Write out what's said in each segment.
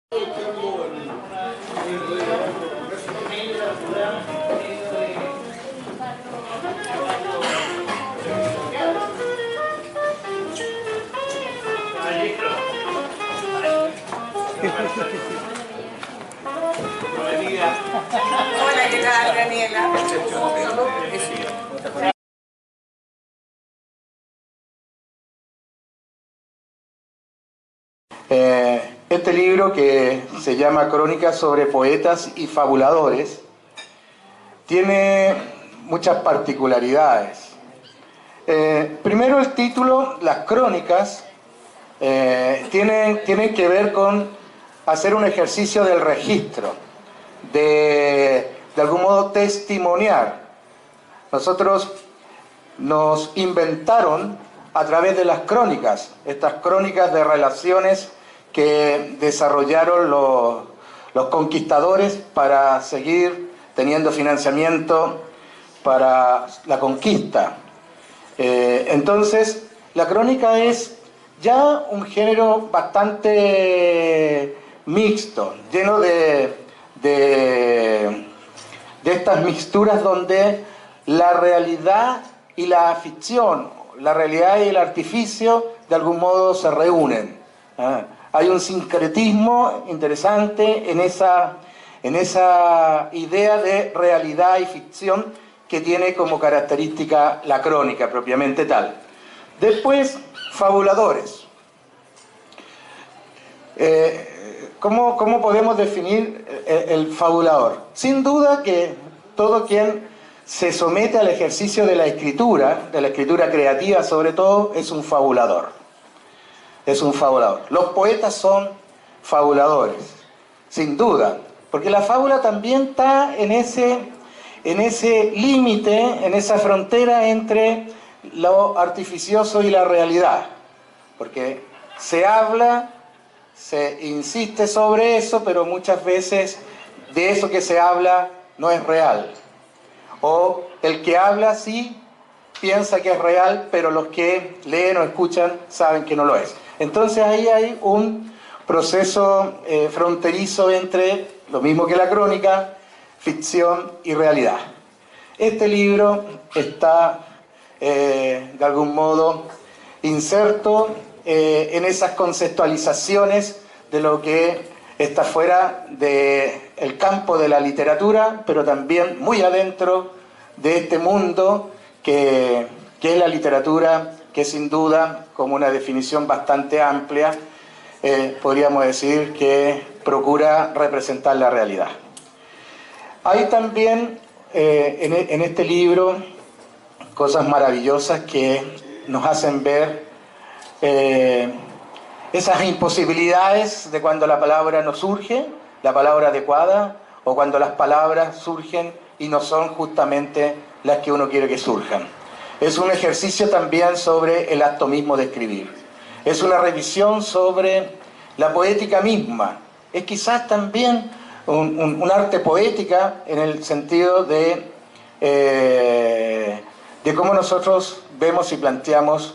Hola, ¿qué tal, Daniela? Este libro, que se llama Crónicas sobre poetas y fabuladores, tiene muchas particularidades. Primero, el título, las crónicas, tienen que ver con hacer un ejercicio del registro, de algún modo testimoniar. Nosotros nos inventaron a través de las crónicas, estas crónicas de relaciones que desarrollaron los conquistadores para seguir teniendo financiamiento para la conquista. Entonces, la crónica es ya un género bastante mixto, lleno de estas mixturas donde la realidad y la ficción, la realidad y el artificio de algún modo se reúnen. Hay un sincretismo interesante en esa idea de realidad y ficción que tiene como característica la crónica propiamente tal. Después, fabuladores. ¿Cómo podemos definir el fabulador? Sin duda que todo quien se somete al ejercicio de la escritura creativa sobre todo, es un fabulador. Es un fabulador. Los poetas son fabuladores, sin duda, porque la fábula también está en ese límite, en esa frontera entre lo artificioso y la realidad, porque se habla, se insiste sobre eso, pero muchas veces de eso que se habla no es real. O el que habla sí piensa que es real, pero los que leen o escuchan saben que no lo es. Entonces ahí hay un proceso fronterizo entre lo mismo que la crónica, ficción y realidad. Este libro está de algún modo inserto en esas conceptualizaciones de lo que está fuera del campo de la literatura, pero también muy adentro de este mundo que es la literatura, que sin duda, como una definición bastante amplia, podríamos decir que procura representar la realidad. Hay también en este libro cosas maravillosas que nos hacen ver esas imposibilidades de cuando la palabra no surge, la palabra adecuada, o cuando las palabras surgen y no son justamente las que uno quiere que surjan. Es un ejercicio también sobre el acto mismo de escribir. Es una revisión sobre la poética misma. Es quizás también un arte poética en el sentido de cómo nosotros vemos y planteamos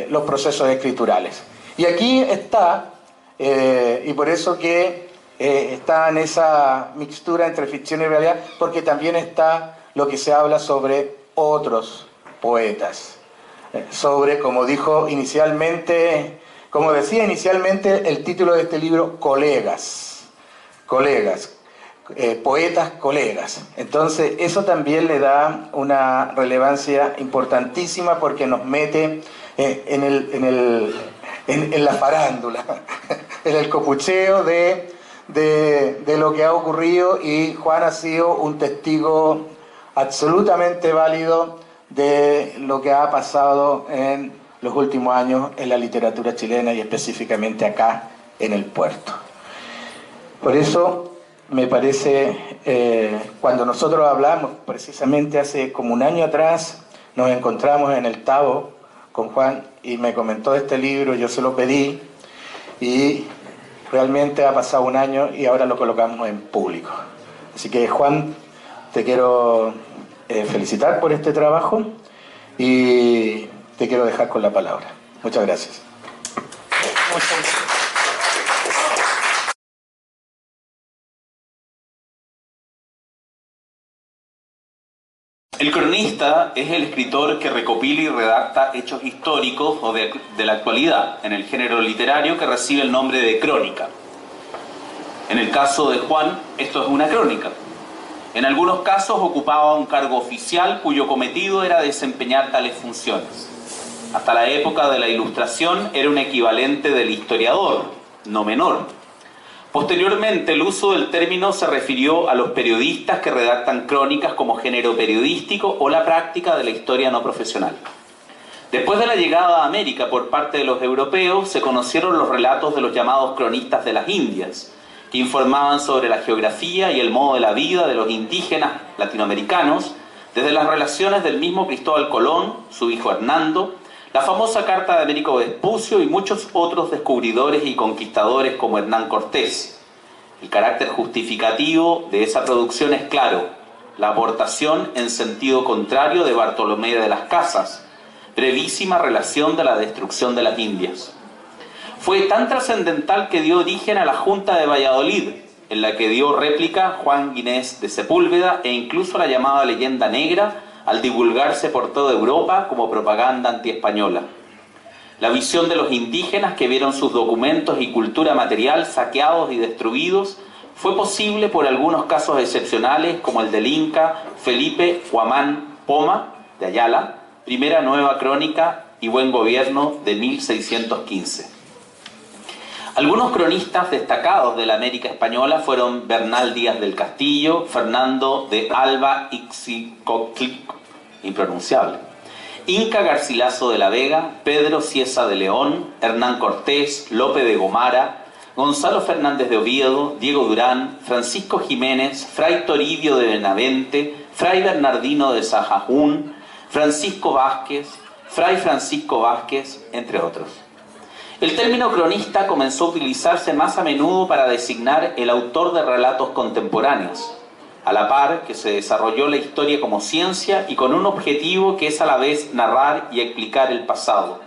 los procesos escriturales. Y aquí está, y por eso que está en esa mixtura entre ficción y realidad, porque también está lo que se habla sobre otros poetas, sobre, como decía inicialmente el título de este libro, colegas, poetas colegas. Entonces eso también le da una relevancia importantísima porque nos mete en la farándula, en el copucheo de lo que ha ocurrido, y Juan ha sido un testigo absolutamente válido de lo que ha pasado en los últimos años en la literatura chilena y específicamente acá en el puerto. Por eso me parece, cuando nosotros hablamos, precisamente hace como un año atrás, nos encontramos en el Tabo con Juan y me comentó este libro, yo se lo pedí y realmente ha pasado un año y ahora lo colocamos en público. Así que, Juan, te quiero felicitar por este trabajo y te quiero dejar con la palabra. Muchas gracias. El cronista es el escritor que recopila y redacta hechos históricos o de la actualidad, en el género literario que recibe el nombre de crónica. En el caso de Juan, esto es una crónica. En algunos casos ocupaba un cargo oficial cuyo cometido era desempeñar tales funciones. Hasta la época de la Ilustración era un equivalente del historiador, no menor. Posteriormente, el uso del término se refirió a los periodistas que redactan crónicas como género periodístico o la práctica de la historia no profesional. Después de la llegada a América por parte de los europeos, se conocieron los relatos de los llamados cronistas de las Indias, que informaban sobre la geografía y el modo de la vida de los indígenas latinoamericanos, desde las relaciones del mismo Cristóbal Colón, su hijo Hernando, la famosa carta de Américo Vespucio y muchos otros descubridores y conquistadores como Hernán Cortés. El carácter justificativo de esa producción es claro: la aportación en sentido contrario de Bartolomé de las Casas, brevísima relación de la destrucción de las Indias. Fue tan trascendental que dio origen a la Junta de Valladolid, en la que dio réplica Juan Ginés de Sepúlveda e incluso la llamada leyenda negra, al divulgarse por toda Europa como propaganda antiespañola. La visión de los indígenas que vieron sus documentos y cultura material saqueados y destruidos fue posible por algunos casos excepcionales como el del Inca Felipe Huamán Poma de Ayala, primera nueva crónica y buen gobierno de 1615. Algunos cronistas destacados de la América española fueron Bernal Díaz del Castillo, Fernando de Alba Ixicoclí, impronunciable, Inca Garcilaso de la Vega, Pedro Cieza de León, Hernán Cortés, Lope de Gomara, Gonzalo Fernández de Oviedo, Diego Durán, Francisco Jiménez, Fray Toribio de Benavente, Fray Bernardino de Sahagún, Francisco Vázquez, Fray Francisco Vázquez, entre otros. El término cronista comenzó a utilizarse más a menudo para designar el autor de relatos contemporáneos, a la par que se desarrolló la historia como ciencia y con un objetivo que es a la vez narrar y explicar el pasado.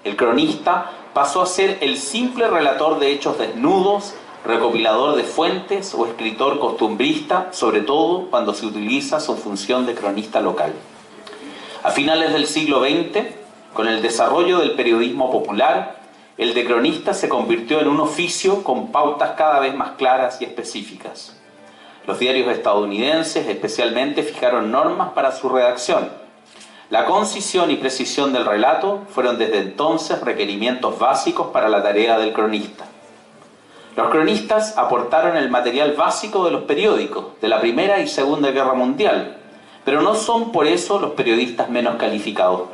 El cronista pasó a ser el simple relator de hechos desnudos, recopilador de fuentes o escritor costumbrista, sobre todo cuando se utiliza su función de cronista local. A finales del siglo XX, con el desarrollo del periodismo popular, el de cronista se convirtió en un oficio con pautas cada vez más claras y específicas. Los diarios estadounidenses especialmente fijaron normas para su redacción. La concisión y precisión del relato fueron desde entonces requerimientos básicos para la tarea del cronista. Los cronistas aportaron el material básico de los periódicos de la Primera y Segunda Guerra Mundial, pero no son por eso los periodistas menos calificados.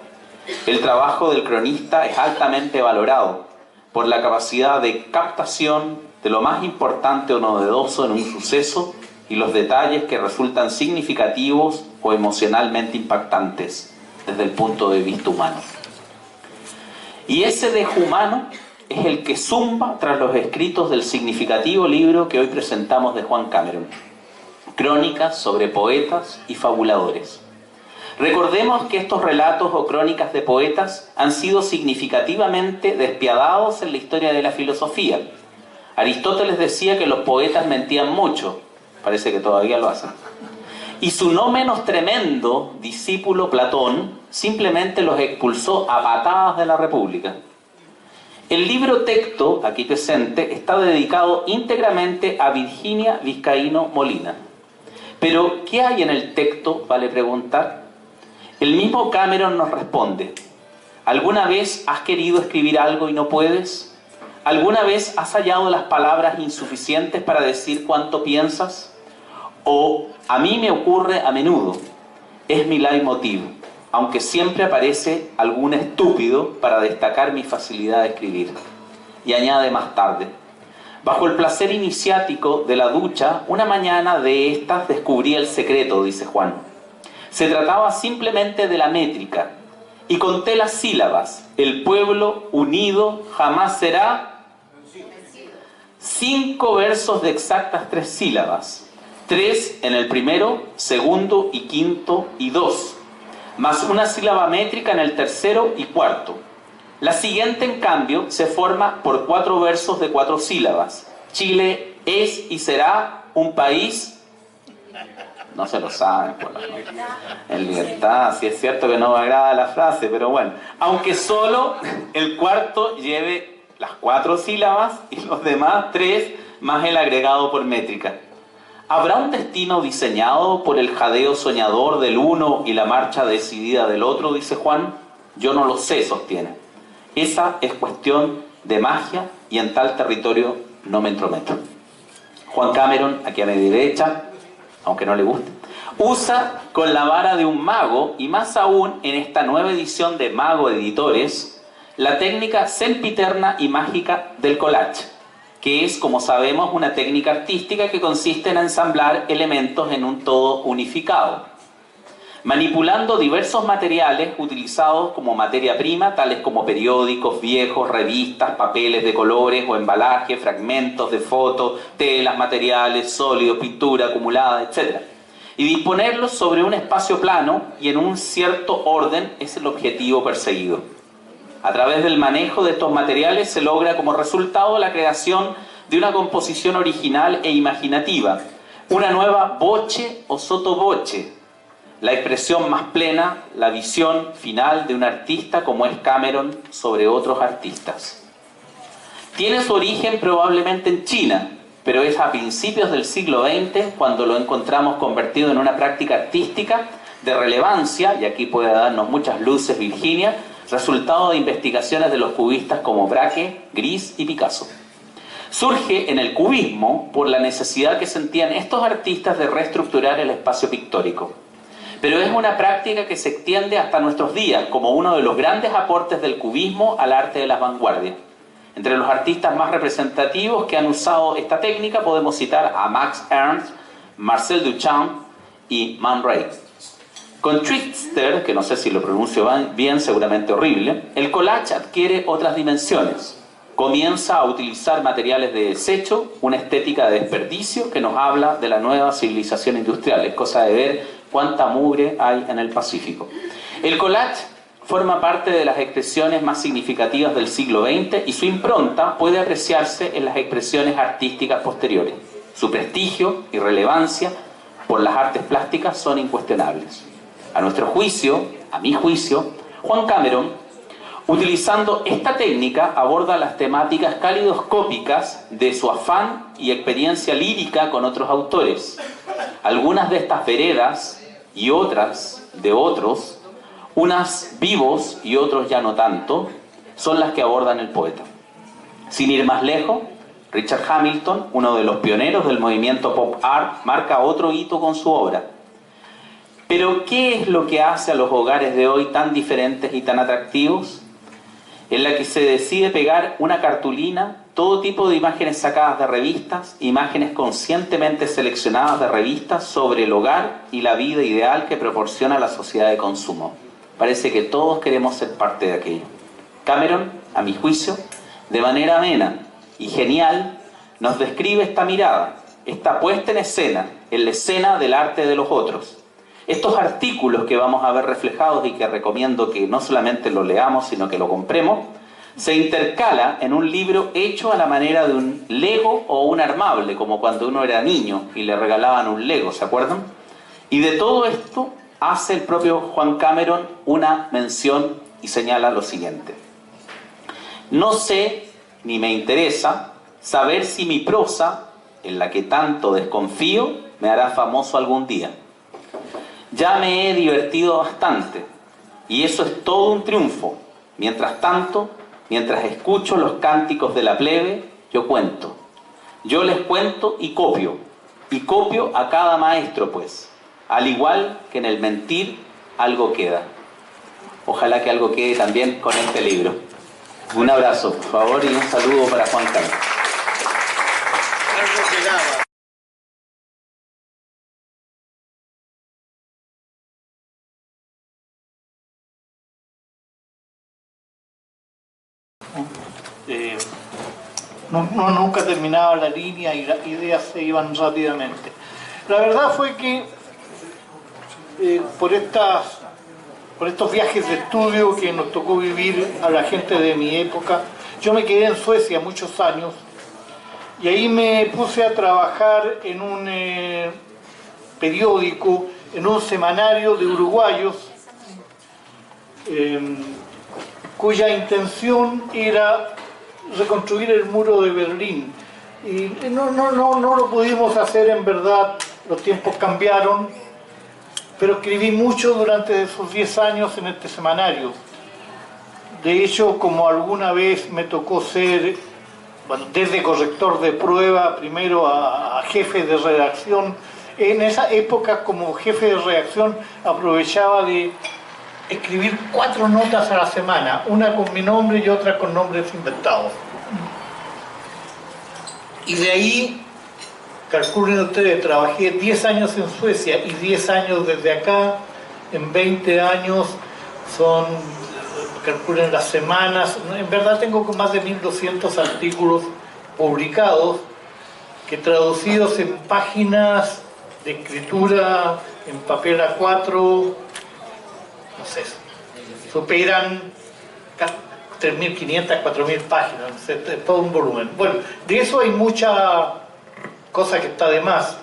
El trabajo del cronista es altamente valorado por la capacidad de captación de lo más importante o novedoso en un suceso y los detalles que resultan significativos o emocionalmente impactantes desde el punto de vista humano. Y ese dejo humano es el que zumba tras los escritos del significativo libro que hoy presentamos de Juan Cameron, Crónicas sobre poetas y fabuladores. Recordemos que estos relatos o crónicas de poetas han sido significativamente despiadados en la historia de la filosofía. Aristóteles decía que los poetas mentían mucho, parece que todavía lo hacen. Y su no menos tremendo discípulo Platón simplemente los expulsó a patadas de la República. El libro texto, aquí presente, está dedicado íntegramente a Virginia Vizcaíno Molina. Pero, ¿qué hay en el texto?, vale preguntar. El mismo Cameron nos responde: ¿alguna vez has querido escribir algo y no puedes? ¿Alguna vez has hallado las palabras insuficientes para decir cuánto piensas? O, a mí me ocurre a menudo, es mi leitmotiv, aunque siempre aparece algún estúpido para destacar mi facilidad de escribir. Y añade más tarde: bajo el placer iniciático de la ducha, una mañana de estas descubrí el secreto, dice Juan. Se trataba simplemente de la métrica, y conté las sílabas. El pueblo unido jamás será. 5 versos de exactas 3 sílabas. 3 en el primero, segundo y quinto y 2. Más una sílaba métrica en el tercero y cuarto. La siguiente, en cambio, se forma por 4 versos de 4 sílabas. Chile es y será un país No se lo saben, por favor. En libertad, sí es cierto que no me agrada la frase, pero bueno. Aunque solo el cuarto lleve las 4 sílabas y los demás 3 más el agregado por métrica. ¿Habrá un destino diseñado por el jadeo soñador del uno y la marcha decidida del otro? Dice Juan. Yo no lo sé, sostiene. Esa es cuestión de magia y en tal territorio no me entrometo. Juan Cameron, aquí a mi derecha, aunque no le guste, usa con la vara de un mago, y más aún en esta nueva edición de Mago Editores, la técnica sempiterna y mágica del collage, que es, como sabemos, una técnica artística que consiste en ensamblar elementos en un todo unificado, manipulando diversos materiales utilizados como materia prima, tales como periódicos viejos, revistas, papeles de colores o embalaje, fragmentos de fotos, telas, materiales, sólidos, pintura acumulada, etc. Y disponerlos sobre un espacio plano y en un cierto orden es el objetivo perseguido. A través del manejo de estos materiales se logra como resultado la creación de una composición original e imaginativa, una nueva voce o sottovoce, la expresión más plena, la visión final de un artista como es Cameron sobre otros artistas. Tiene su origen probablemente en China, pero es a principios del siglo XX cuando lo encontramos convertido en una práctica artística de relevancia, y aquí puede darnos muchas luces Virginia, resultado de investigaciones de los cubistas como Braque, Gris y Picasso. Surge en el cubismo por la necesidad que sentían estos artistas de reestructurar el espacio pictórico. Pero es una práctica que se extiende hasta nuestros días como uno de los grandes aportes del cubismo al arte de las vanguardias. Entre los artistas más representativos que han usado esta técnica podemos citar a Max Ernst, Marcel Duchamp y Man Ray. Con Trickster, que no sé si lo pronuncio bien, seguramente horrible, el collage adquiere otras dimensiones. Comienza a utilizar materiales de desecho, una estética de desperdicio que nos habla de la nueva civilización industrial. Es cosa de ver cuánta mugre hay en el Pacífico. El collage forma parte de las expresiones más significativas del siglo XX y su impronta puede apreciarse en las expresiones artísticas posteriores. Su prestigio y relevancia por las artes plásticas son incuestionables. A nuestro juicio, a mi juicio, Juan Cameron, utilizando esta técnica, aborda las temáticas calidoscópicas de su afán y experiencia lírica con otros autores. Algunas de estas veredas y otras de otros, unas vivos y otros ya no tanto, son las que abordan el poeta. Sin ir más lejos, Richard Hamilton, uno de los pioneros del movimiento pop art, marca otro hito con su obra. Pero, ¿qué es lo que hace a los hogares de hoy tan diferentes y tan atractivos? En la que se decide pegar una cartulina, todo tipo de imágenes sacadas de revistas, imágenes conscientemente seleccionadas de revistas sobre el hogar y la vida ideal que proporciona la sociedad de consumo. Parece que todos queremos ser parte de aquello. Cameron, a mi juicio, de manera amena y genial, nos describe esta mirada, esta puesta en la escena del arte de los otros. Estos artículos que vamos a ver reflejados y que recomiendo que no solamente lo leamos, sino que lo compremos, se intercala en un libro hecho a la manera de un Lego o un armable, como cuando uno era niño y le regalaban un Lego, ¿se acuerdan? Y de todo esto hace el propio Juan Cameron una mención y señala lo siguiente: no sé, ni me interesa, saber si mi prosa, en la que tanto desconfío, me hará famoso algún día. Ya me he divertido bastante, y eso es todo un triunfo. Mientras tanto, mientras escucho los cánticos de la plebe, yo cuento. Yo les cuento y copio a cada maestro, pues. Al igual que en el mentir, algo queda. Ojalá que algo quede también con este libro. Un abrazo, por favor, y un saludo para Juan Carlos. Nunca terminaba la línea y las ideas se iban rápidamente. La verdad fue que por estos viajes de estudio que nos tocó vivir a la gente de mi época, yo me quedé en Suecia muchos años y ahí me puse a trabajar en un periódico, en un semanario de uruguayos, cuya intención era reconstruir el muro de Berlín. Y no lo pudimos hacer, en verdad, los tiempos cambiaron, pero escribí mucho durante esos 10 años en este semanario. De hecho, como alguna vez me tocó ser, bueno, desde corrector de prueba, primero a jefe de redacción, en esa época como jefe de redacción aprovechaba de escribir 4 notas a la semana, una con mi nombre y otra con nombres inventados. Y de ahí, calculen ustedes, trabajé 10 años en Suecia y 10 años desde acá. En 20 años son, calculen las semanas, en verdad tengo más de 1200 artículos publicados, que traducidos en páginas de escritura en papel A4, no sé, superan 3.500, 4.000 páginas, todo un volumen. Bueno, de eso hay mucha cosa que está de más.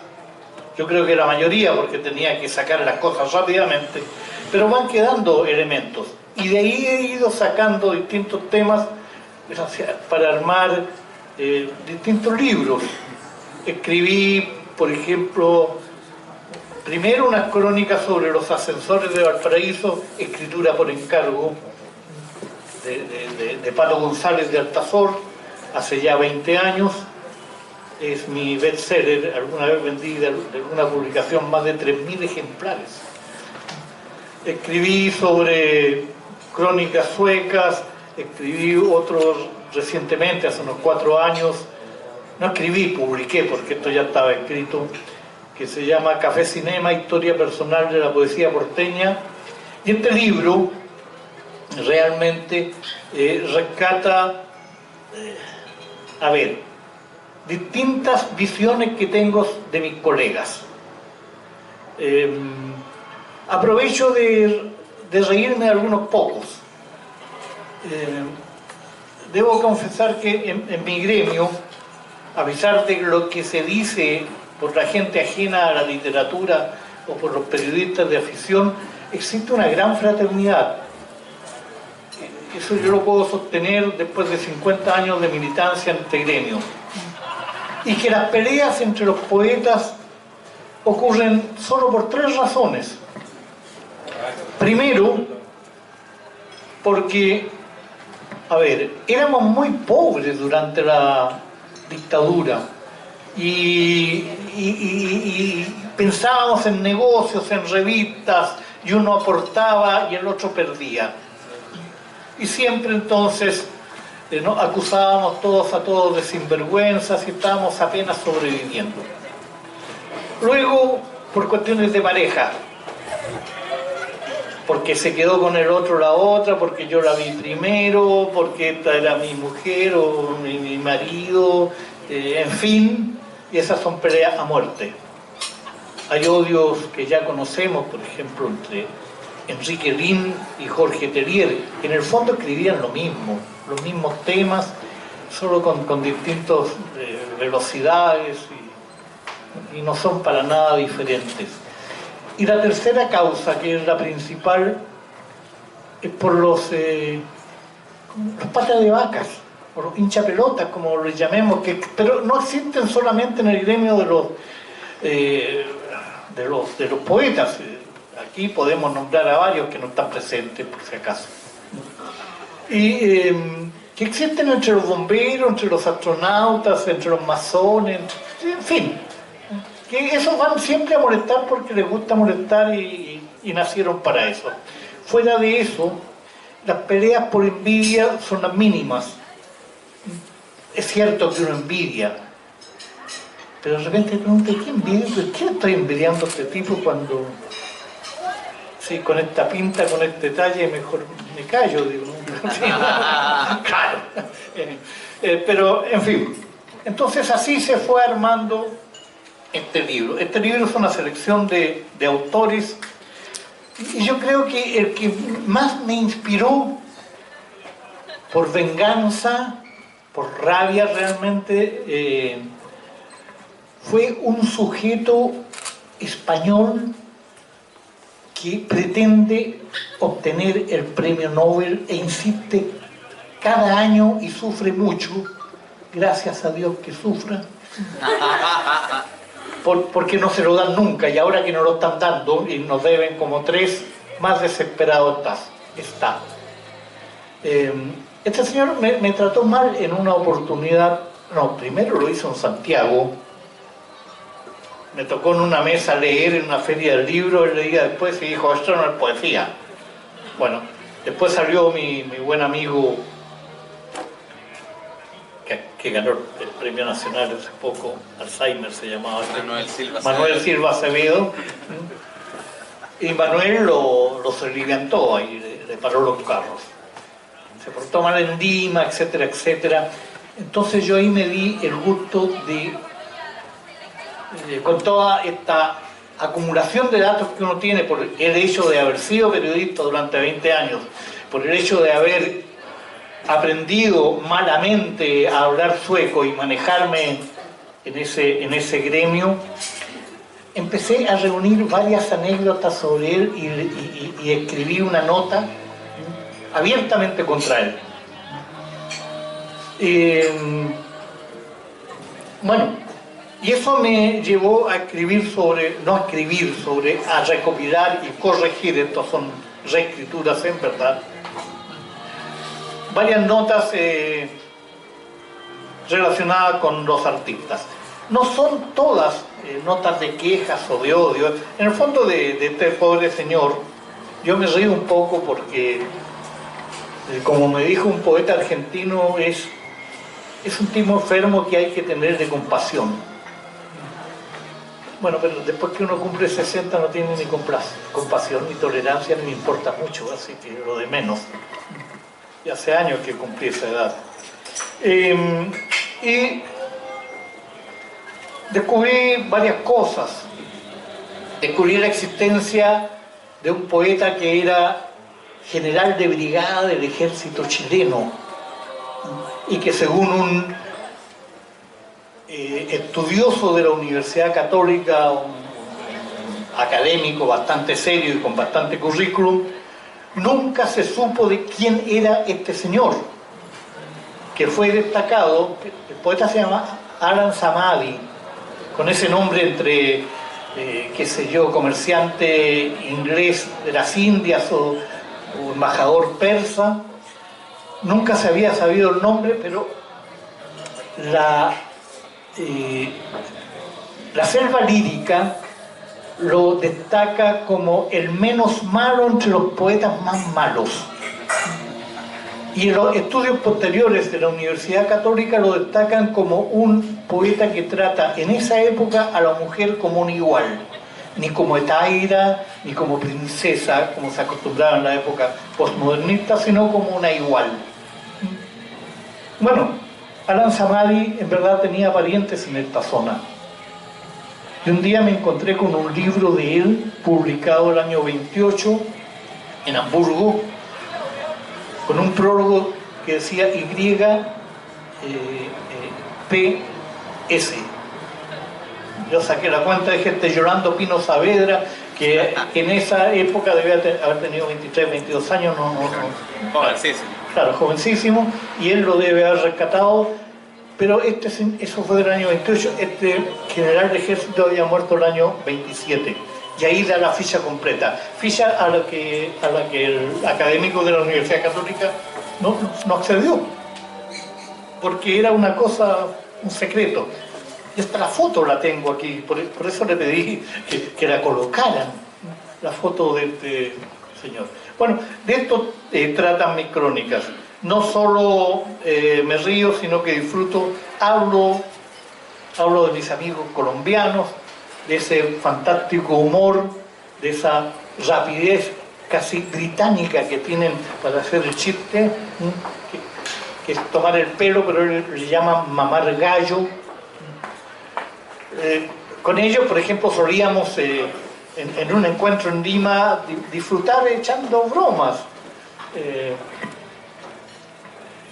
Yo creo que la mayoría, porque tenía que sacar las cosas rápidamente, pero van quedando elementos. Y de ahí he ido sacando distintos temas para armar distintos libros. Escribí, por ejemplo, primero unas crónicas sobre los ascensores de Valparaíso, escritura por encargo, de Pato González de Altazor, hace ya 20 años. Es mi bestseller. Alguna vez vendí de alguna publicación más de 3.000 ejemplares. Escribí sobre crónicas suecas, escribí otros recientemente, hace unos 4 años. No escribí, publiqué, porque esto ya estaba escrito, que se llama Café Cinema, historia personal de la poesía porteña. Y este libro realmente rescata, distintas visiones que tengo de mis colegas. Aprovecho de reírme de algunos pocos. Debo confesar que en mi gremio, a pesar de lo que se dice por la gente ajena a la literatura o por los periodistas de afición, existe una gran fraternidad. Eso yo lo puedo sostener después de 50 años de militancia en este gremio. Y que las peleas entre los poetas ocurren solo por 3 razones. Primero, porque, éramos muy pobres durante la dictadura y pensábamos en negocios, en revistas, y uno aportaba y el otro perdía. Y siempre entonces acusábamos todos a todos de sinvergüenzas y estábamos apenas sobreviviendo. Luego, por cuestiones de pareja, porque se quedó con el otro la otra, porque yo la vi primero, porque esta era mi mujer o mi marido, en fin, y esas son peleas a muerte. Hay odios que ya conocemos, por ejemplo, entre Enrique Lin y Jorge Tellier, que en el fondo escribían lo mismo, los mismos temas, solo con distintas velocidades y no son para nada diferentes. Y la tercera causa, que es la principal, es por los patas de vacas, por los hinchapelotas, como los llamemos, pero no existen solamente en el gremio de los poetas. Aquí podemos nombrar a varios que no están presentes, por si acaso. Y que existen entre los bomberos, entre los astronautas, entre los masones, en fin. Que esos van siempre a molestar porque les gusta molestar y nacieron para eso. Fuera de eso, las peleas por envidia son las mínimas. Es cierto que uno envidia, pero de repente te preguntas, ¿qué envidia? ¿Por qué estoy envidiando a este tipo cuando... Sí, con esta pinta, con este detalle, mejor me callo, digo. Claro. Pero, en fin. Entonces así se fue armando este libro. Este libro es una selección de autores, y yo creo que el que más me inspiró, por venganza, por rabia realmente, fue un sujeto español que pretende obtener el premio Nobel e insiste cada año y sufre mucho, gracias a Dios que sufra, porque no se lo dan nunca, y ahora que no lo están dando y nos deben como 3, más desesperado está. Este señor me trató mal en una oportunidad. No, primero lo hizo en Santiago. Me tocó en una mesa leer en una feria del libro, él leía después y dijo, esto no es poesía. Bueno, después salió mi buen amigo que ganó el premio nacional hace poco, Alzheimer se llamaba. Manuel Silva Acevedo. Y Manuel lo soliviantó y le paró los carros. Se portó mal en Lima, etcétera, etcétera. Entonces yo ahí me di el gusto de, con toda esta acumulación de datos que uno tiene por el hecho de haber sido periodista durante 20 años, por el hecho de haber aprendido malamente a hablar sueco y manejarme en ese gremio, empecé a reunir varias anécdotas sobre él y escribí una nota abiertamente contra él. Bueno, y eso me llevó a escribir a recopilar y corregir, estas son reescrituras en verdad, varias notas relacionadas con los artistas. No son todas notas de quejas o de odio. En el fondo de este pobre señor, yo me río un poco porque, como me dijo un poeta argentino, es un tipo enfermo que hay que tener de compasión. Bueno, pero después que uno cumple 60 no tiene ni compasión ni tolerancia, ni me importa mucho, así que lo de menos. Y hace años que cumplí esa edad. Y descubrí varias cosas. Descubrí la existencia de un poeta que era general de brigada del ejército chileno y que, según un estudioso de la Universidad Católica, un académico bastante serio y con bastante currículum, nunca se supo de quién era este señor, que fue destacado. El poeta se llama Alan Samadi, con ese nombre entre, qué sé yo, comerciante inglés de las Indias o embajador persa. Nunca se había sabido el nombre, pero la selva lírica lo destaca como el menos malo entre los poetas más malos. Y en los estudios posteriores de la Universidad Católica lo destacan como un poeta que trata en esa época a la mujer como un igual, ni como etaira, ni como princesa, como se acostumbraba en la época postmodernista, sino como una igual. Bueno, Alan Samadi en verdad tenía parientes en esta zona. Y un día me encontré con un libro de él, publicado el año 28, en Hamburgo, con un prólogo que decía YPS. Yo saqué la cuenta de gente llorando, Pino Saavedra, que en esa época debía haber tenido 23, 22 años, Jovencísimo. Claro, jovencísimo, y él lo debe haber rescatado, pero eso fue del año 28, este general de ejército había muerto el año 27, y ahí da la ficha completa, ficha a la que el académico de la Universidad Católica no accedió, porque era una cosa, un secreto. Y hasta la foto la tengo aquí, por eso le pedí que la colocaran, la foto de este señor. Bueno, de esto tratan mis crónicas. No solo me río, sino que disfruto, hablo de mis amigos colombianos, de ese fantástico humor, de esa rapidez casi británica que tienen para hacer el chiste, que es tomar el pelo, pero le llaman mamar gallo. Con ellos, por ejemplo, solíamos en un encuentro en Lima disfrutar echando bromas.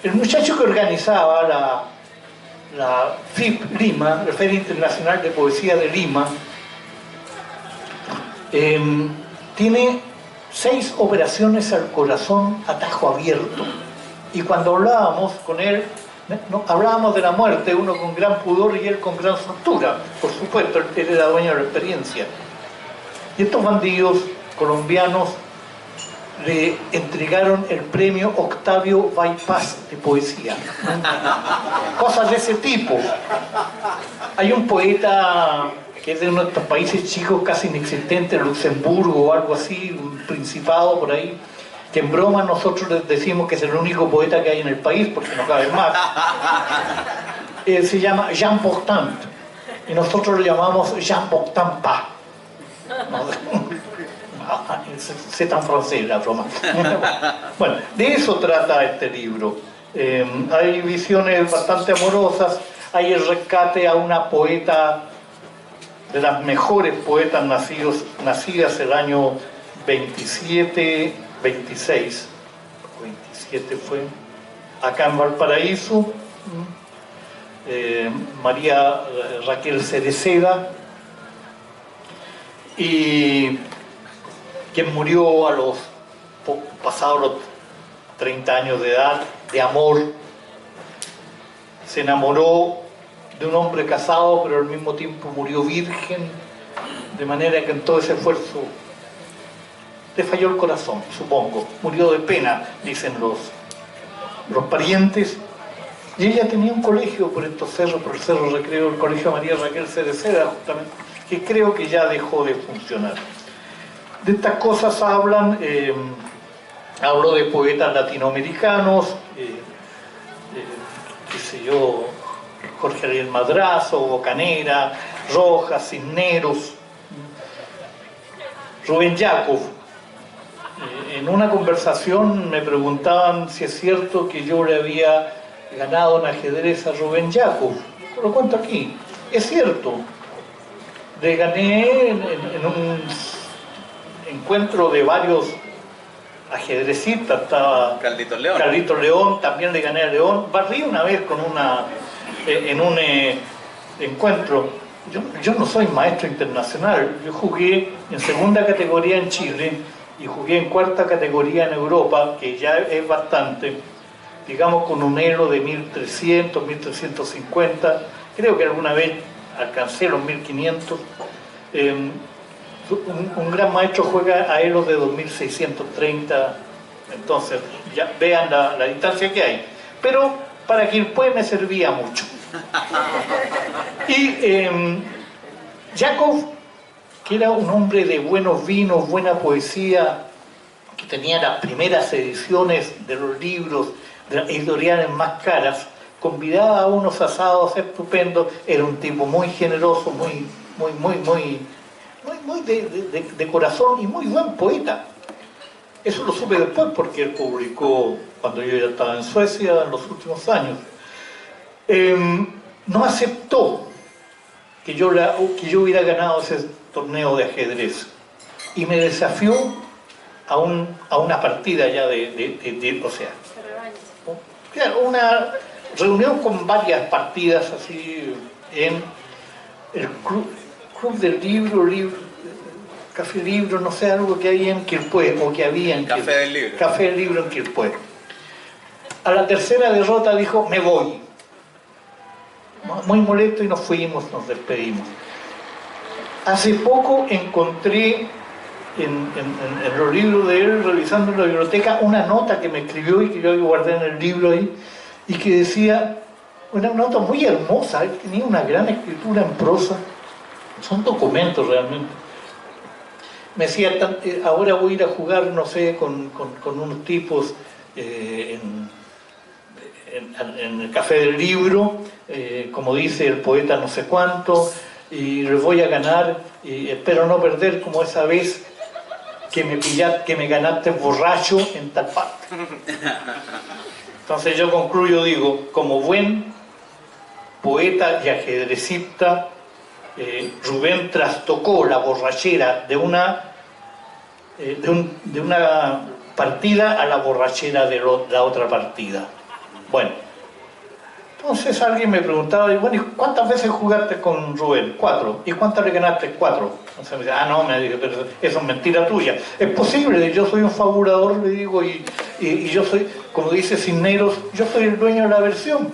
El muchacho que organizaba la FIP Lima, la Feria Internacional de Poesía de Lima, tiene 6 operaciones al corazón a tajo abierto. Y cuando hablábamos con él, hablábamos de la muerte, uno con gran pudor y él con gran soltura. Por supuesto, él era dueño de la experiencia. Y estos bandidos colombianos le entregaron el premio Octavio Bypass de poesía. Cosas de ese tipo. Hay un poeta que es de uno de estos países chicos casi inexistentes, Luxemburgo o algo así, un principado por ahí, que en broma nosotros les decimos que es el único poeta que hay en el país porque no cabe más. Se llama Jean Portant y nosotros lo llamamos Jean Portant Pas. C'est en francés la broma. Bueno, de eso trata este libro. Hay visiones bastante amorosas, hay el rescate a una poeta, de las mejores poetas nacidas el año 27, 26, 27 fue, acá en Valparaíso, María Raquel Cereceda, y quien murió pasados los 30 años de edad, de amor. Se enamoró de un hombre casado, pero al mismo tiempo murió virgen, de manera que en todo ese esfuerzo le falló el corazón, supongo. Murió de pena, dicen los parientes. Y ella tenía un colegio por estos cerros, por el Cerro Recreo, el Colegio María Raquel Cereceda, justamente, que creo que ya dejó de funcionar. De estas cosas hablan, habló de poetas latinoamericanos, qué sé yo, Jorge Ariel Madrazo, Bocanera, Rojas, Cisneros, Rubén Jacob. En una conversación me preguntaban si es cierto que yo le había ganado en ajedrez a Rubén Jacob. Lo cuento aquí. Es cierto. Le gané en un encuentro de varios ajedrecistas. Estaba Carlitos León. Carlitos León, también le gané a León. Barrí una vez en un encuentro. Yo no soy maestro internacional. Yo jugué en segunda categoría en Chile y jugué en cuarta categoría en Europa, que ya es bastante, digamos con un elo de 1300, 1350, creo que alguna vez alcancé los 1500. Un gran maestro juega a elos de 2630, entonces ya vean la distancia que hay. Pero para Quilpué me servía mucho. Y Jacob, que era un hombre de buenos vinos, buena poesía, que tenía las primeras ediciones de los libros de las editoriales más caras, convidaba a unos asados estupendos, era un tipo muy generoso, muy de corazón y muy buen poeta. Eso lo supe después porque él publicó cuando yo ya estaba en Suecia en los últimos años. No aceptó que yo hubiera ganado ese torneo de ajedrez y me desafió a una partida ya o sea, una reunión con varias partidas así en el club del libro, Café Libro, no sé, algo que hay en Quilpué, o que había en Café del Libro. Café del Libro en Quilpué. A la tercera derrota dijo, me voy. Muy molesto y nos fuimos, nos despedimos. Hace poco encontré en los libros de él, revisando en la biblioteca, una nota que me escribió y que yo guardé en el libro ahí, y que decía, una nota muy hermosa, él tenía una gran escritura en prosa, son documentos realmente. Me decía, ahora voy a ir a jugar, no sé, con unos tipos en el Café del Libro, como dice el poeta no sé cuánto, y les voy a ganar, y espero no perder como esa vez que me ganaste borracho en tal parte. Entonces yo concluyo, digo, como buen poeta y ajedrecista, Rubén trastocó la borrachera de una partida a la borrachera de la otra partida. Bueno, Entonces alguien me preguntaba, bueno, ¿y cuántas veces jugaste con Rubén? 4. ¿Y cuántas le ganaste? 4. Entonces me decía, no, me dije, pero eso es mentira tuya. Es posible, yo soy un fabulador, le digo, y yo soy, como dice Cisneros, yo soy el dueño de la versión.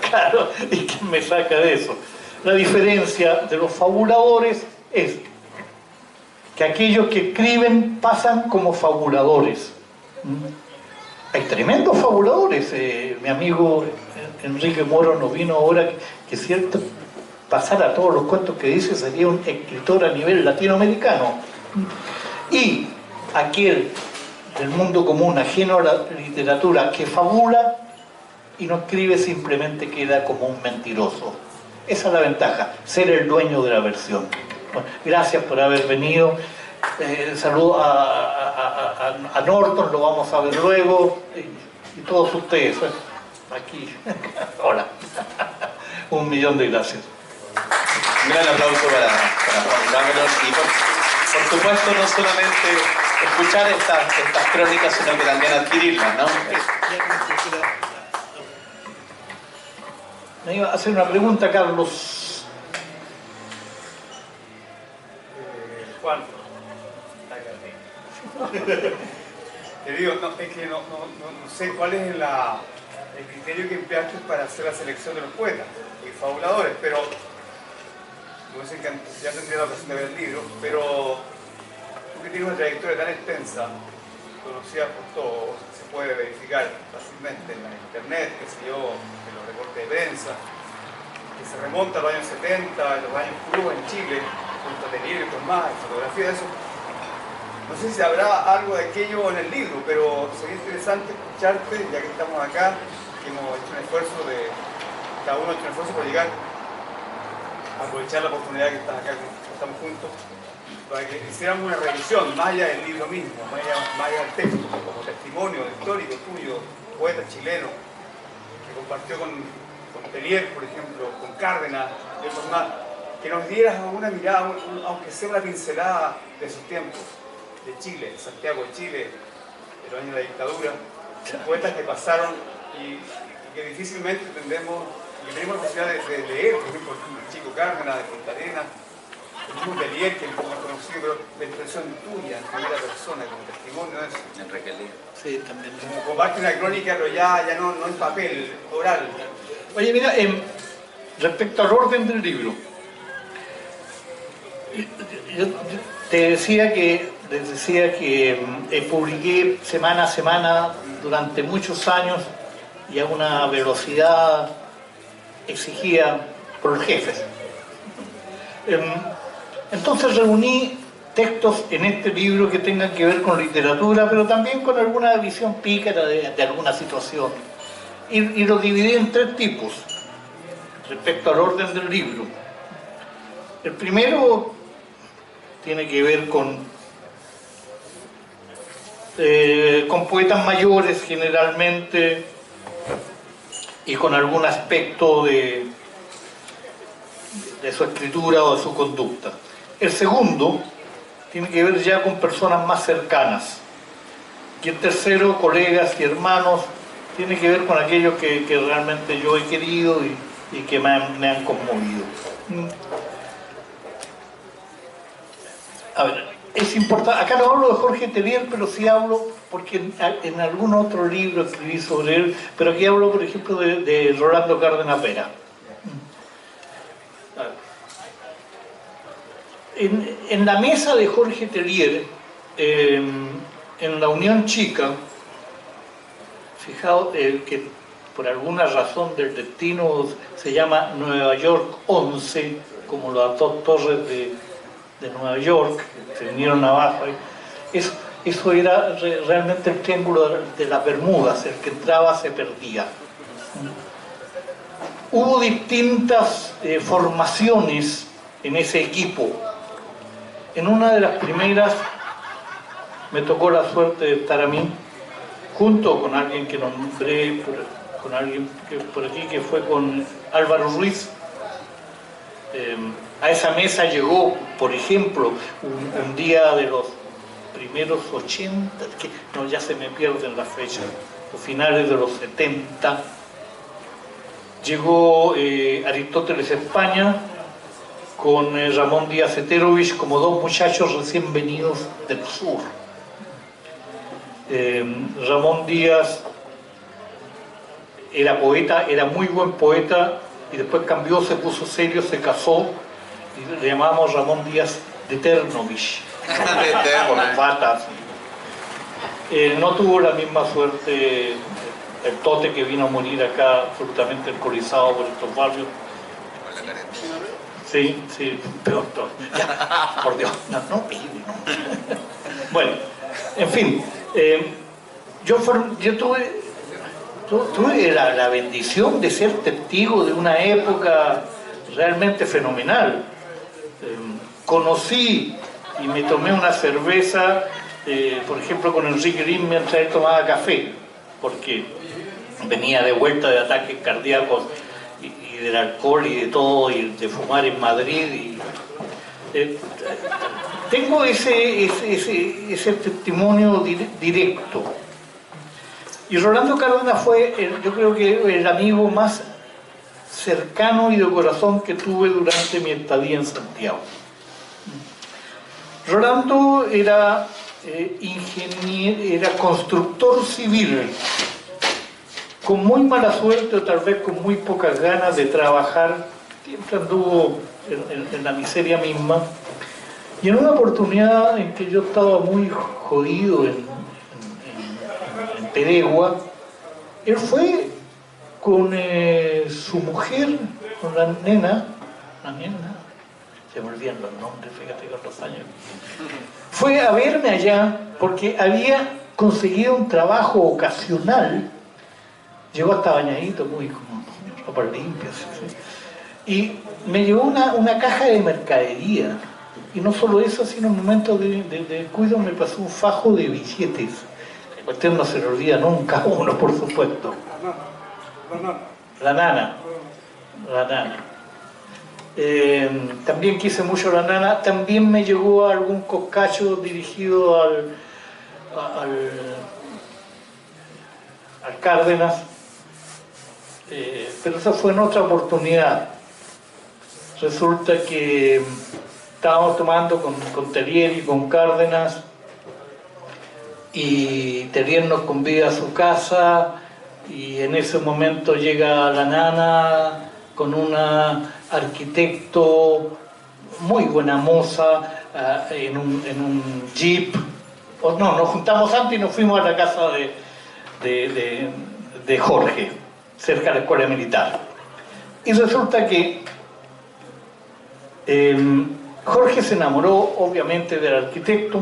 Claro, ¿y quién me saca de eso? La diferencia de los fabuladores es que aquellos que escriben pasan como fabuladores. Hay tremendos fabuladores. Mi amigo Enrique Moro nos vino ahora que cierto pasara todos los cuentos que dice sería un escritor a nivel latinoamericano. Y aquel del mundo común, ajeno a la literatura, que fabula y no escribe, simplemente queda como un mentiroso. Esa es la ventaja, ser el dueño de la versión. Bueno, gracias por haber venido. Saludo a Norton, lo vamos a ver luego, y todos ustedes aquí. Hola. 1.000.000 de gracias. Un gran aplauso para Juan Cameron y por supuesto no solamente escuchar estas crónicas, sino que también adquirirlas, ¿no? Me iba a hacer una pregunta, Carlos. Juan. Te digo, es que no sé cuál es el criterio que empleaste para hacer la selección de los poetas y fabuladores, pero no sé que ya tendría la ocasión de ver el libro, pero tú que tienes una trayectoria tan extensa, conocida por todos, se puede verificar fácilmente en la internet, qué sé yo, en los reportes de prensa, que se remonta a los años 70, a los años puros en Chile, junto a Tenier y con más, fotografía de eso. No sé si habrá algo de aquello en el libro, pero sería interesante escucharte, ya que estamos acá, que hemos hecho un esfuerzo cada uno ha hecho un esfuerzo por llegar a aprovechar la oportunidad que estás acá, que estamos juntos, para que hiciéramos una revisión, más allá del libro mismo, más allá del texto, como testimonio histórico tuyo, poeta chileno, que compartió con Telier, por ejemplo, con Cárdenas y otros más, que nos dieras una mirada, aunque sea una pincelada de sus tiempos, de Chile, Santiago de Chile, de los años de la dictadura, poetas que pasaron y que difícilmente tenemos la posibilidad de leer, por ejemplo, el Chico Cárdenas, de Punta Arenas, el mismo Telier, que es un poco más conocido, pero la impresión tuya, en primera persona, como testimonio de eso. Enrique Lía. Sí, también. Como parte de una crónica, pero ya no en papel, oral. Oye, mira, respecto al orden del libro, yo te decía que publiqué semana a semana durante muchos años y a una velocidad exigida por los jefes. Entonces reuní textos en este libro que tengan que ver con literatura, pero también con alguna visión pícara de alguna situación. Y lo dividí en 3 tipos respecto al orden del libro. El primero tiene que ver con poetas mayores generalmente y con algún aspecto de su escritura o de su conducta. El segundo tiene que ver ya con personas más cercanas. Y el tercero, colegas y hermanos, tiene que ver con aquellos que realmente yo he querido y que me han conmovido. A ver, es importante, acá no hablo de Jorge Telier, pero sí hablo, porque en algún otro libro escribí sobre él, pero aquí hablo, por ejemplo, de Rolando Cárdenas Vera. En la mesa de Jorge Telier, en la Unión Chica, fijaos que por alguna razón del destino se llama Nueva York 11, como las 2 torres de Nueva York, que se vinieron abajo. Eso era realmente el triángulo de las Bermudas, el que entraba se perdía. Hubo distintas formaciones en ese equipo. En una de las primeras me tocó la suerte de estar a mí, junto con alguien que nombré, con alguien que por aquí, que fue con Álvaro Ruiz. A esa mesa llegó, por ejemplo, un día de los primeros 80, ya se me pierden las fechas, o finales de los 70, llegó Aristóteles a España con Ramón Díaz Eterovich como dos muchachos recién venidos del sur. Ramón Díaz era poeta, era muy buen poeta, y después cambió, se puso serio, se casó, y le llamamos Ramón Díaz de Ternovich, con las patas. No tuvo la misma suerte el Tote, que vino a morir acá absolutamente alcoholizado por estos barrios. Sí, sí, peor todo. Ya, por Dios, no pide. No. Bueno, en fin, yo tuve la bendición de ser testigo de una época realmente fenomenal. Conocí y me tomé una cerveza, por ejemplo, con Enrique Green mientras él tomaba café, porque venía de vuelta de ataques cardíacos y del alcohol y de todo, y de fumar en Madrid. Tengo ese testimonio directo. Y Rolando Cárdenas fue, yo creo que el amigo más cercano y de corazón que tuve durante mi estadía en Santiago. Rolando era ingeniero, era constructor civil, con muy mala suerte o tal vez con muy pocas ganas de trabajar, siempre anduvo en la miseria misma. Y en una oportunidad en que yo estaba muy jodido en Peregua, él fue con su mujer, con la nena, se me olvidan los nombres, fíjate con los años, fue a verme allá porque había conseguido un trabajo ocasional, llegó hasta bañadito, muy como ropa limpia, ¿sí? Y me llevó una caja de mercadería, y no solo eso, sino en un momento de cuido me pasó un fajo de billetes. La cuestión no se le olvida nunca a uno, por supuesto. La nana. También quise mucho la nana. También me llegó algún coscacho dirigido al Cárdenas, pero eso fue en otra oportunidad. Resulta que estábamos tomando con Terrier y con Cárdenas, y Terrier nos convida a su casa, y en ese momento llega la nana con una arquitecto muy buena moza, en un jeep. Nos juntamos antes y nos fuimos a la casa de Jorge, cerca de la escuela militar. Y resulta que Jorge se enamoró obviamente del arquitecto,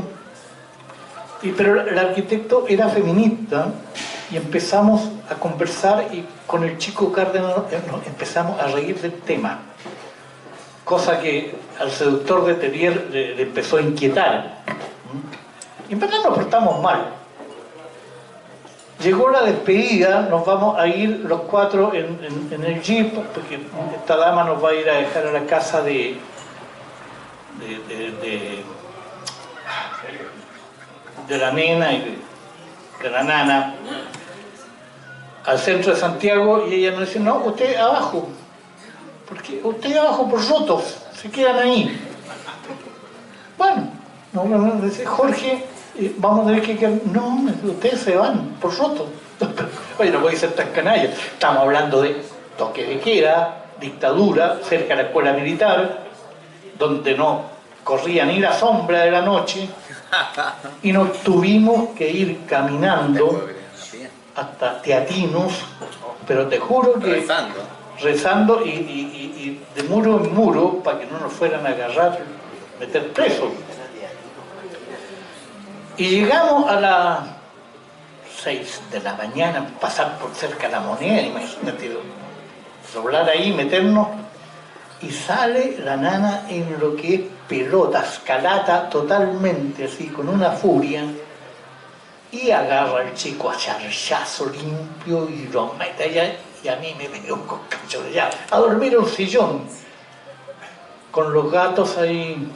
pero el arquitecto era feminista, y empezamos a conversar, y con el chico Cárdenas empezamos a reír del tema, cosa que al seductor de Terrier le empezó a inquietar. Y en verdad nos portamos mal. Llegó la despedida, nos vamos a ir los cuatro en el jeep, porque esta dama nos va a ir a dejar a la casa de la nena y de la nana, al centro de Santiago, y ella nos dice: no, usted abajo, porque usted abajo por rotos, se quedan ahí. Bueno, no, dice Jorge, vamos a ver qué quedan. No, ustedes se van por rotos. Oye, no puede ser tan canalla. Estamos hablando de toque de queda, dictadura, cerca de la escuela militar, donde no corría ni la sombra de la noche, y nos tuvimos que ir caminando hasta Teatinos, pero te juro que rezando y de muro en muro para que no nos fueran a agarrar, meter presos. Y llegamos a las 6 de la mañana, pasar por cerca de la Moneda, imagínate, doblar ahí, meternos, y sale la nana en lo que es pelota, escalata totalmente, así, con una furia, y agarra al chico a charchazo limpio y lo mete allá, y a mí me dio un coscacho de allá, a dormir en un sillón, con los gatos ahí,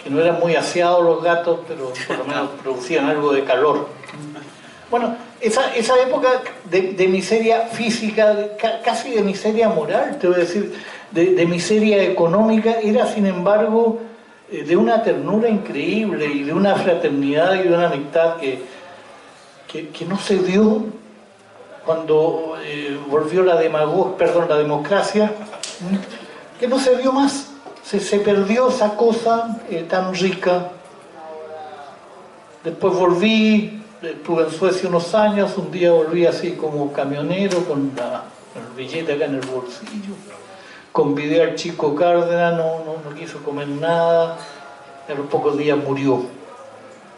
que no eran muy aseados los gatos, pero por lo menos producían algo de calor. Bueno, esa época de miseria física, casi de miseria moral, te voy a decir, de miseria económica, era sin embargo de una ternura increíble y de una fraternidad y de una amistad que no se dio cuando volvió la democracia, que no se dio más, se perdió esa cosa tan rica. Después volví, estuve en Suecia unos años, un día volví así como camionero con el billete acá en el bolsillo. Convidé al chico Cárdenas, no quiso comer nada, a los pocos días murió.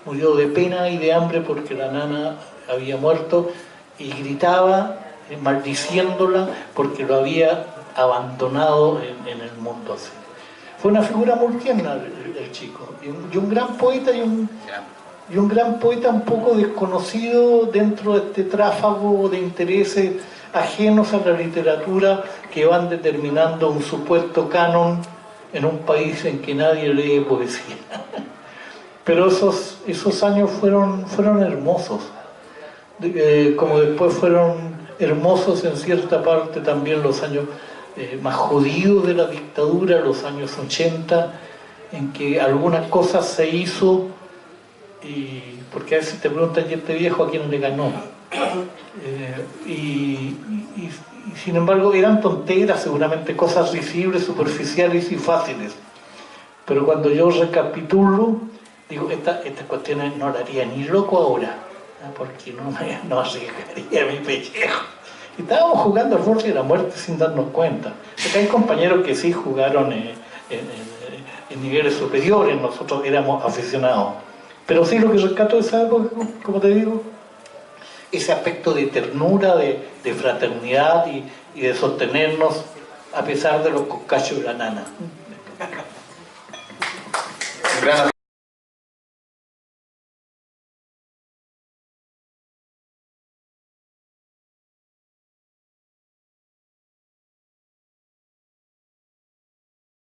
Murió de pena y de hambre porque la nana había muerto y gritaba, maldiciéndola porque lo había abandonado en el mundo así. Fue una figura muy tierna el chico, y un gran poeta y un gran poeta un poco desconocido dentro de este tráfago de intereses ajenos a la literatura que van determinando un supuesto canon en un país en que nadie lee poesía. Pero esos años fueron hermosos, como después fueron hermosos en cierta parte también los años más jodidos de la dictadura, los años 80, en que algunas cosas se hizo, porque a veces te preguntan, ¿y este viejo a quién le ganó? Y sin embargo eran tonteras, seguramente cosas visibles, superficiales y fáciles. Pero cuando yo recapitulo, digo, estas cuestiones no las haría ni loco ahora, porque no arriesgaría mi pellejo. Y estábamos jugando al borde de la muerte sin darnos cuenta. Porque hay compañeros que sí jugaron en niveles superiores, nosotros éramos aficionados. Pero sí, lo que rescato de esa época, como te digo, ese aspecto de ternura, de fraternidad y de sostenernos a pesar de los coscachos de la nana.